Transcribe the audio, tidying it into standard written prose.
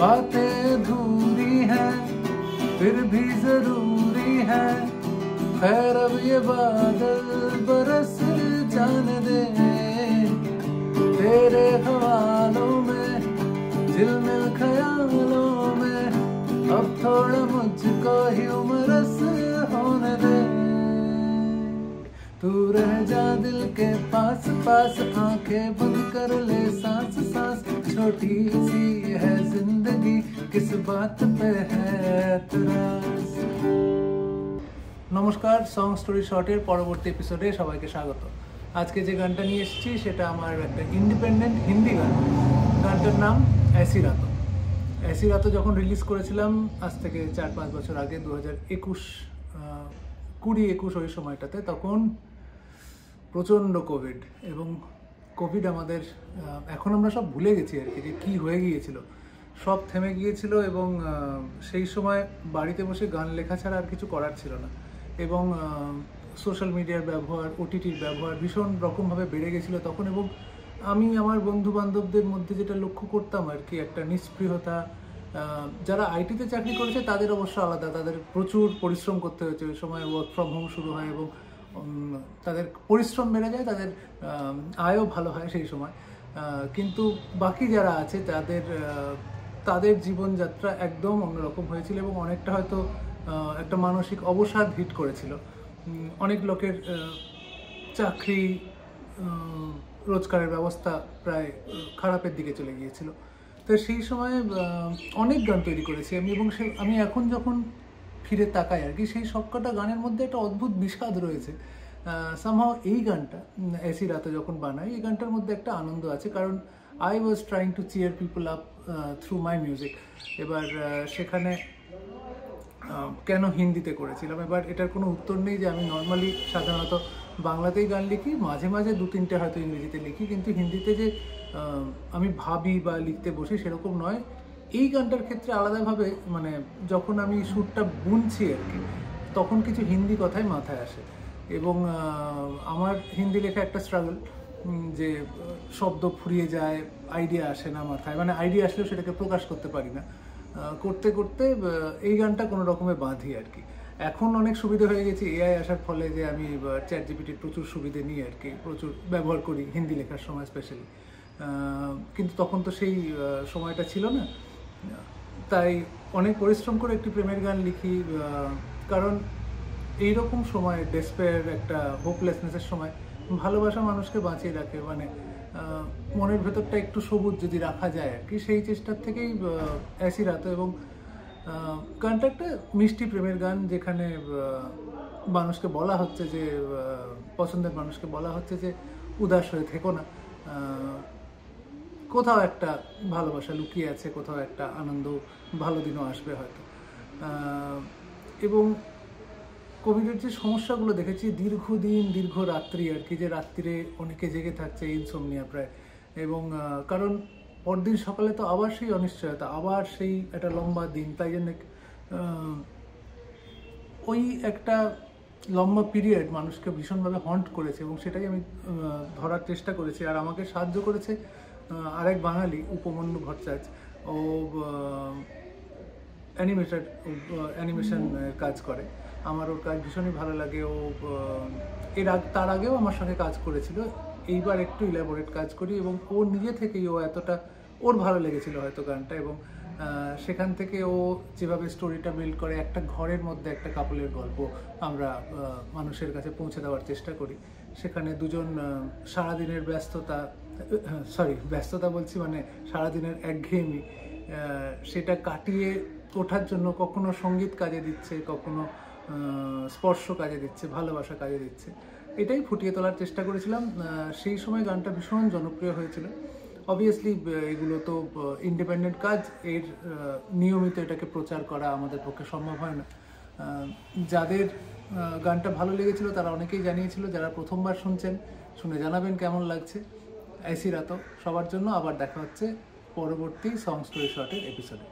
बातें अधूरी हैं फिर भी जरूरी है। खैर अब ये बादल बरस जाने दे, तेरे हवालों में झिलमिल ख्यालों में अब थोड़ा मुझको ही उमरस होने दे। तू रह जा दिल के पास पास, आंखें बंद कर ले सांस सांस। छोटी सी है जिंदगी, किस बात पे है एतराज। নমস্কার, সং স্টোরি শর্টের পরবর্তী এপিসোডে সবাইকে স্বাগত। আজকে যে গানটা নিয়ে এসেছি সেটা আমার একটা ইন্ডিপেন্ডেন্ট হিন্দি গান। গানটার নাম ऐसी रातों। ऐसी रातों যখন রিলিজ করেছিলাম আজ থেকে 4-5 বছর আগে, 2021 ওই সময়টাতে, তখন প্রচণ্ড কোভিড। এবং কোভিড আমাদের এখন আমরা সব ভুলে গেছি আর কি, যে কী হয়ে গিয়েছিল। সব থেমে গিয়েছিল এবং সেই সময় বাড়িতে বসে গান লেখা ছাড়া আর কিছু করার ছিল না। এবং সোশ্যাল মিডিয়ার ব্যবহার, ওটিটির ব্যবহার ভীষণ রকমভাবে বেড়ে গেছিলো তখন। এবং আমি আমার বন্ধু বান্ধবদের মধ্যে যেটা লক্ষ্য করতাম আর কি, একটা নিষ্পৃহতা। যারা আইটিতে চাকরি করেছে তাদের অবশ্য আলাদা, তাদের প্রচুর পরিশ্রম করতে হয়েছে। ওই সময় ওয়ার্ক ফ্রম হোম শুরু হয় এবং তাদের পরিশ্রম বেড়ে যায়, তাদের আয়ও ভালো হয় সেই সময়। কিন্তু বাকি যারা আছে তাদের জীবনযাত্রা একদম অন্যরকম হয়েছিল এবং অনেকটা হয়তো একটা মানসিক অবসাদ হিট করেছিল। অনেক লোকের চাকরি, রোজগারের ব্যবস্থা প্রায় খারাপের দিকে চলে গিয়েছিল। তো সেই সময় অনেক গান তৈরি করেছি আমি। এবং আমি এখন যখন ফিরে তাকাই আর কি, সেই সবকটা গানের মধ্যে একটা অদ্ভুত বিষাদ রয়েছে। সামহাও এই গানটা ऐसी रातों যখন বানাই, এই গানটার মধ্যে একটা আনন্দ আছে, কারণ I was trying to cheer people up through my music. এবার সেখানে কেন হিন্দিতে করেছিলাম, এবার এটার কোনো উত্তর নেই। যে আমি নর্মালি সাধারণত বাংলাতেই গান লিখি, মাঝে মাঝে 2-3টে হয়তো ইংরেজিতে লিখি, কিন্তু হিন্দিতে যে আমি ভাবি বা লিখতে বসি সেরকম নয়। এই গানটার ক্ষেত্রে আলাদাভাবে, মানে যখন আমি সুরটা বুনছি আর কি, তখন কিছু হিন্দি কথাই মাথায় আসে। এবং আমার হিন্দি লেখা একটা স্ট্রাগল, যে শব্দ ফুরিয়ে যায়, আইডিয়া আসে না মাথায়, মানে আইডিয়া আসলেও সেটাকে প্রকাশ করতে পারি না। করতে করতে এই গানটা কোনো রকমে বাঁধি আর কি। এখন অনেক সুবিধা হয়ে গেছে এআই আসার ফলে, যে আমি চ্যাটজিপিটির প্রচুর সুবিধে নিয়ে আর কি প্রচুর ব্যবহার করি হিন্দি লেখার সময় স্পেশালি। কিন্তু তখন তো সেই সময়টা ছিল না, তাই অনেক পরিশ্রম করে একটি প্রেমের গান লিখি। কারণ এইরকম সময়, ডেসপেয়ার, একটা হোপলেসনেসের সময় ভালোবাসা মানুষকে বাঁচিয়ে রাখে। মানে মনের ভেতরটা একটু সবুজ যদি রাখা যায় আর কি, সেই চেষ্টার থেকেই ऐसी रातों। এবং গানটা একটা মিষ্টি প্রেমের গান, যেখানে মানুষকে বলা হচ্ছে যে, পছন্দের মানুষকে বলা হচ্ছে যে উদাস হয়ে থেকো না, কোথাও একটা ভালোবাসা লুকিয়ে আছে, কোথাও একটা আনন্দ, ভালো দিনও আসবে হয়তো। এবং কোভিডের যে সমস্যাগুলো দেখেছি, দীর্ঘদিন, দীর্ঘ রাত্রি আর কি, যে রাত্রিরে অনেকে জেগে থাকছে, ইনসোমনিয়া প্রায়। এবং কারণ পরদিন সকালে তো আবার সেই অনিশ্চয়তা, আবার সেই একটা লম্বা দিন। তাই জন্য ওই একটা লম্বা পিরিয়ড মানুষকে ভীষণভাবে হন্ট করেছে এবং সেটাই আমি ধরার চেষ্টা করেছি। আর আমাকে সাহায্য করেছে আরেক বাঙালি, উপমন্যু ভট্টাচার্য। ও অ্যানিমেশন কাজ করে, আমার ওর কাজ ভীষণই ভালো লাগে। ও তার আগেও আমার সঙ্গে কাজ করেছিল, এইবার একটু ইলাবোরেট কাজ করি। এবং ও নিজে থেকেই এতটা ওর ভালো লেগেছিল হয়তো গানটা। এবং সেখান থেকে ও যেভাবে স্টোরিটা বিল্ড করে, একটা ঘরের মধ্যে একটা কাপলের গল্প আমরা মানুষের কাছে পৌঁছে দেওয়ার চেষ্টা করি। সেখানে দুজন সারাদিনের ব্যস্ততা বলছি, মানে সারাদিনের একঘেয়েমি, সেটা কাটিয়ে ওঠার জন্য কখনো সঙ্গীত কাজে দিচ্ছে, কখনো স্পর্শ কাজে দিচ্ছে, ভালোবাসা কাজে দিচ্ছে। এটাই ফুটিয়ে তোলার চেষ্টা করেছিলাম। সেই সময় গানটা ভীষণ জনপ্রিয় হয়েছিল। অবভিয়াসলি এগুলো তো ইন্ডিপেন্ডেন্ট কাজ, এর নিয়মিত এটাকে প্রচার করা আমাদের পক্ষে সম্ভব হয় না। যাদের গানটা ভালো লেগেছিল তারা অনেকেই জানিয়েছিল, যারা প্রথমবার শুনছেন শুনে জানাবেন কেমন লাগছে। ऐसी रातों সবার জন্য আবার দেখা হচ্ছে পরবর্তী সং স্টোরি শর্টের এপিসোডে।